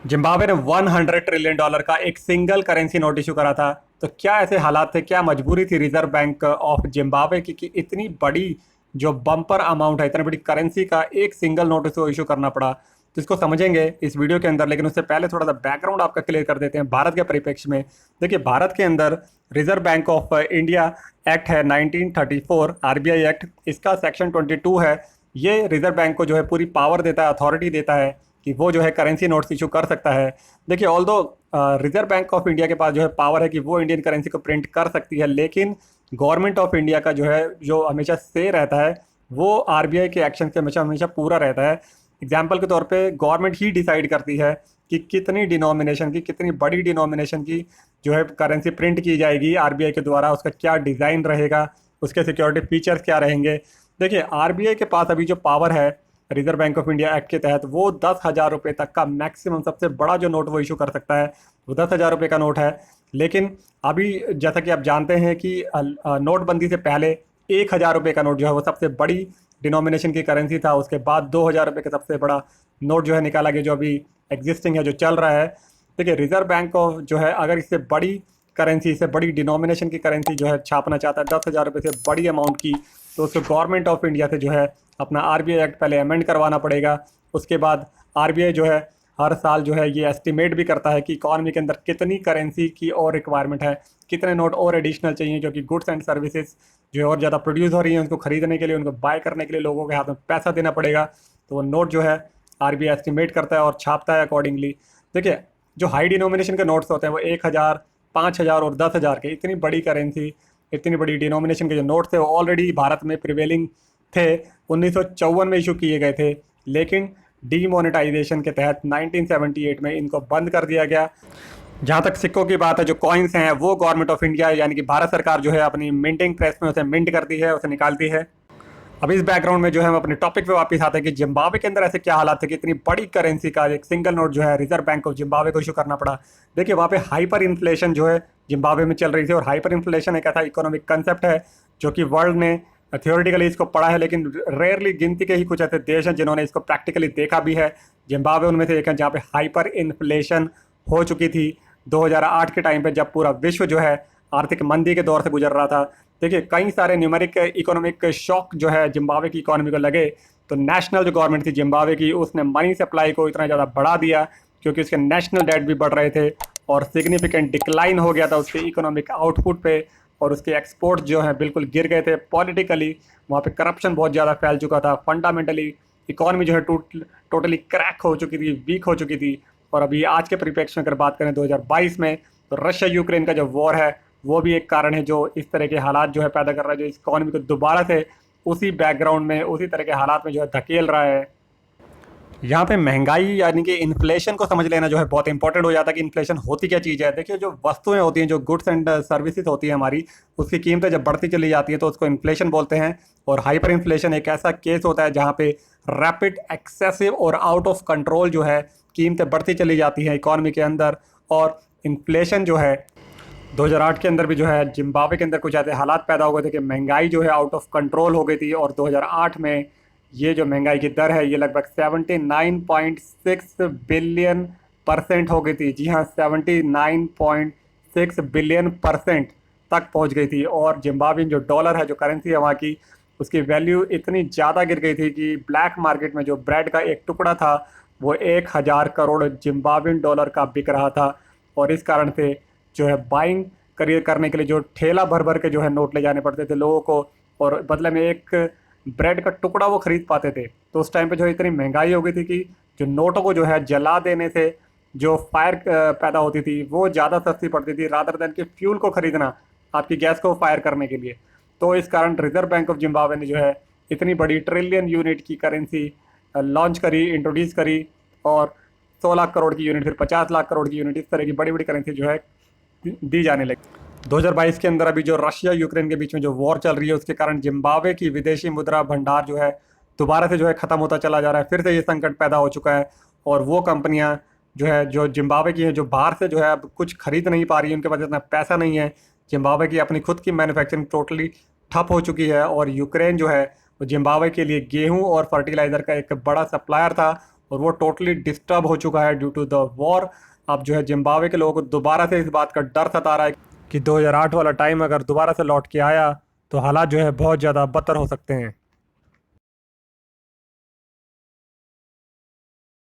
Zimbabwe ने $100 trillion का एक सिंगल करेंसी नोट इशू करा था। तो क्या ऐसे हालात थे, क्या मजबूरी थी रिजर्व बैंक ऑफ जिम्बाब्वे की कि इतनी बड़ी जो बम्पर अमाउंट है, इतनी बड़ी करेंसी का एक सिंगल नोट इसको इशू करना पड़ा। तो इसको समझेंगे इस वीडियो के अंदर, लेकिन उससे पहले थोड़ा सा बैकग्राउंड आपका क्लियर कर देते हैं भारत के परिप्रेक्ष्य में। देखिए, भारत के अंदर reserve bank of India act है 1934, आरबीआई एक्ट, इसका सेक्शन 22 है। ये रिजर्व बैंक को जो है पूरी पावर देता है, अथॉरिटी देता है कि वो जो है करेंसी नोट्स इशू कर सकता है। देखिए, ऑल दो रिजर्व बैंक ऑफ इंडिया के पास जो है पावर है कि वो इंडियन करेंसी को प्रिंट कर सकती है, लेकिन गवर्नमेंट ऑफ इंडिया का जो है जो हमेशा से रहता है वो आरबीआई के एक्शन से हमेशा हमेशा पूरा रहता है। एग्जाम्पल के तौर पे गवर्नमेंट ही डिसाइड करती है कि कितनी डिनोमिनेशन की, कितनी बड़ी डिनोमिनेशन की जो है करेंसी प्रिंट की जाएगी आरबीआई के द्वारा, उसका क्या डिज़ाइन रहेगा, उसके सिक्योरिटी फीचर्स क्या रहेंगे। देखिए, आरबीआई के पास अभी जो पावर है reserve bank of India act के तहत, वो 10,000 रुपये तक का मैक्सिमम सबसे बड़ा जो नोट वो इशू कर सकता है, वो 10,000 रुपये का नोट है। लेकिन अभी जैसा कि आप जानते हैं कि नोटबंदी से पहले 1,000 रुपये का नोट जो है वो सबसे बड़ी डिनोमिनेशन की करेंसी था। उसके बाद 2,000 रुपये का सबसे बड़ा नोट जो है निकाला गया, जो अभी एग्जिस्टिंग है, जो चल रहा है। देखिए, रिजर्व बैंक को जो है अगर इससे बड़ी करेंसी, इससे बड़ी डिनोमिनेशन की करेंसी जो है छापना चाहता है, 10,000 रुपये से बड़ी अमाउंट की, तो उसको गवर्नमेंट ऑफ इंडिया से जो है अपना आरबीआई एक्ट पहले अमेंड करवाना पड़ेगा। उसके बाद आरबीआई जो है हर साल जो है ये एस्टिमेट भी करता है कि इकॉनमी के अंदर कितनी करेंसी की और रिक्वायरमेंट है, कितने नोट और एडिशनल चाहिए, क्योंकि गुड्स एंड सर्विसेज जो है और ज़्यादा प्रोड्यूस हो रही हैं, उनको खरीदने के लिए, उनको बाय करने के लिए लोगों के हाथ में पैसा देना पड़ेगा। तो वो नोट जो है आरबीआई एस्टिमेट करता है और छापता है अकॉर्डिंगली। देखिए, जो हाई डिनोमिनेशन के नोट्स होते हैं वो 1,000, 5,000 और 10,000 के, इतनी बड़ी करेंसी, इतनी बड़ी डिनोमिनेशन के जो नोट थे वो ऑलरेडी भारत में प्रिवेलिंग थे। 1954 में इशू किए गए थे, लेकिन डीमोनेटाइजेशन के तहत 1978 में इनको बंद कर दिया गया। जहाँ तक सिक्कों की बात है, जो कॉइन्स हैं वो गवर्नमेंट ऑफ इंडिया यानी कि भारत सरकार जो है अपनी मिंटिंग प्रेस में उसे मिंट करती है, उसे निकालती है। अब इस बैकग्राउंड में जो है हम अपने टॉपिक पे वापस आते हैं कि जिम्बाब्वे के अंदर ऐसे क्या हालात थे कि इतनी बड़ी करेंसी का एक सिंगल नोट जो है रिजर्व बैंक ऑफ जिम्बाब्वे को इशू करना पड़ा। देखिए, वहाँ पे हाइपर इन्फ्लेशन जो है जिम्बाब्वे में चल रही थी, और हाइपर इन्फ्लेशन एक ऐसा इकोनॉमिक कंसेप्ट है जो कि वर्ल्ड ने थियोरेटिकली इसको पढ़ा है, लेकिन रेयरली गिनती के ही कुछ ऐसे देश हैं जिन्होंने इसको प्रैक्टिकली देखा भी है। जिम्बाब्वे उनमें से एक है जहाँ पे हाइपर इन्फ्लेशन हो चुकी थी 2008 के टाइम पे, जब पूरा विश्व जो है आर्थिक मंदी के दौर से गुजर रहा था। देखिए, कई सारे न्यूमेरिक इकोनॉमिक शॉक जो है जिम्बाब्वे की इकोनॉमी को लगे, तो नेशनल जो गवर्नमेंट थी जिम्बाब्वे की, उसने मनी सप्लाई को इतना ज़्यादा बढ़ा दिया क्योंकि उसके नेशनल डेट भी बढ़ रहे थे और सिग्निफिकेंट डिक्लाइन हो गया था उसके इकोनॉमिक आउटपुट पे, और उसके एक्सपोर्ट जो हैं बिल्कुल गिर गए थे। पॉलिटिकली वहाँ पे करप्शन बहुत ज़्यादा फैल चुका था। फंडामेंटली इकोनॉमी जो है टोटली क्रैक हो चुकी थी, वीक हो चुकी थी। और अभी आज के परिप्रेक्ष्य में अगर बात करें 2022 में, तो रशिया यूक्रेन का जो वॉर है वो भी एक कारण है जो इस तरह के हालात जो है पैदा कर रहा है, जो इस इकॉनमी को दोबारा से उसी बैकग्राउंड में, उसी तरह के हालात में जो है धकेल रहा है। यहाँ पे महंगाई यानी कि इन्फ्लेशन को समझ लेना जो है बहुत इंपॉर्टेंट हो जाता है कि इन्फ्लेशन होती क्या चीज़ है। देखिए, जो वस्तुएं होती हैं, जो गुड्स एंड सर्विसेज होती हैं हमारी, उसकी कीमतें जब बढ़ती चली जाती है तो उसको इन्फ्लेशन बोलते हैं। और हाइपर इन्फ्लेशन एक ऐसा केस होता है जहाँ पे रैपिड, एक्सेसिव और आउट ऑफ कंट्रोल जो है कीमतें बढ़ती चली जाती हैं इकॉनमी के अंदर। और इन्फ्लेशन जो है 2008 के अंदर भी जो है जिम्बाब्वे के अंदर कुछ ऐसे हालात पैदा हो गए थे कि महंगाई जो है आउट ऑफ कंट्रोल हो गई थी। और 2008 में ये जो महंगाई की दर है ये लगभग 79.6 बिलियन% हो गई थी। जी हाँ, 79.6 बिलियन% तक पहुंच गई थी। और जिम्बाब्वे जो डॉलर है, जो करेंसी है वहाँ की, उसकी वैल्यू इतनी ज़्यादा गिर गई थी कि ब्लैक मार्केट में जो ब्रेड का एक टुकड़ा था वो 1,000 करोड़ जिम्बाब्वियन डॉलर का बिक रहा था। और इस कारण से जो है बाइंग करियर करने के लिए जो ठेला भर भर के जो है नोट ले जाने पड़ते थे लोगों को, और बदले में एक ब्रेड का टुकड़ा वो खरीद पाते थे। तो उस टाइम पे जो इतनी महंगाई हो गई थी कि जो नोटों को जो है जला देने से जो फायर पैदा होती थी वो ज़्यादा सस्ती पड़ती थी रादर देन कि फ्यूल को खरीदना आपकी गैस को फायर करने के लिए। तो इस कारण रिजर्व बैंक ऑफ जिम्बाब्वे ने जो है इतनी बड़ी ट्रिलियन यूनिट की करेंसी लॉन्च करी, इंट्रोड्यूस करी, और 16 करोड़ की यूनिट, फिर 50 लाख करोड़ की यूनिट, इस तरह की बड़ी बड़ी करेंसी जो है दी जाने लगी। 2022 के अंदर अभी जो रशिया यूक्रेन के बीच में जो वॉर चल रही है उसके कारण जिम्बाब्वे की विदेशी मुद्रा भंडार जो है दोबारा से जो है ख़त्म होता चला जा रहा है। फिर से ये संकट पैदा हो चुका है, और वो कंपनियां जो है जो जिम्बाब्वे की हैं, जो बाहर से जो है अब कुछ खरीद नहीं पा रही है, उनके पास इतना पैसा नहीं है। जिम्बाब्वे की अपनी खुद की मैन्युफैक्चरिंग टोटली ठप हो चुकी है। और यूक्रेन जो है वो जिम्बाब्वे के लिए गेहूँ और फर्टिलाइज़र का एक बड़ा सप्लायर था, और वो टोटली डिस्टर्ब हो चुका है ड्यू टू द वॉर। अब जो है जिम्बाब्वे के लोगों को दोबारा से इस बात का डर सता रहा है कि 2008 वाला टाइम अगर दोबारा से लौट के आया तो हालात जो है बहुत ज़्यादा बदतर हो सकते हैं।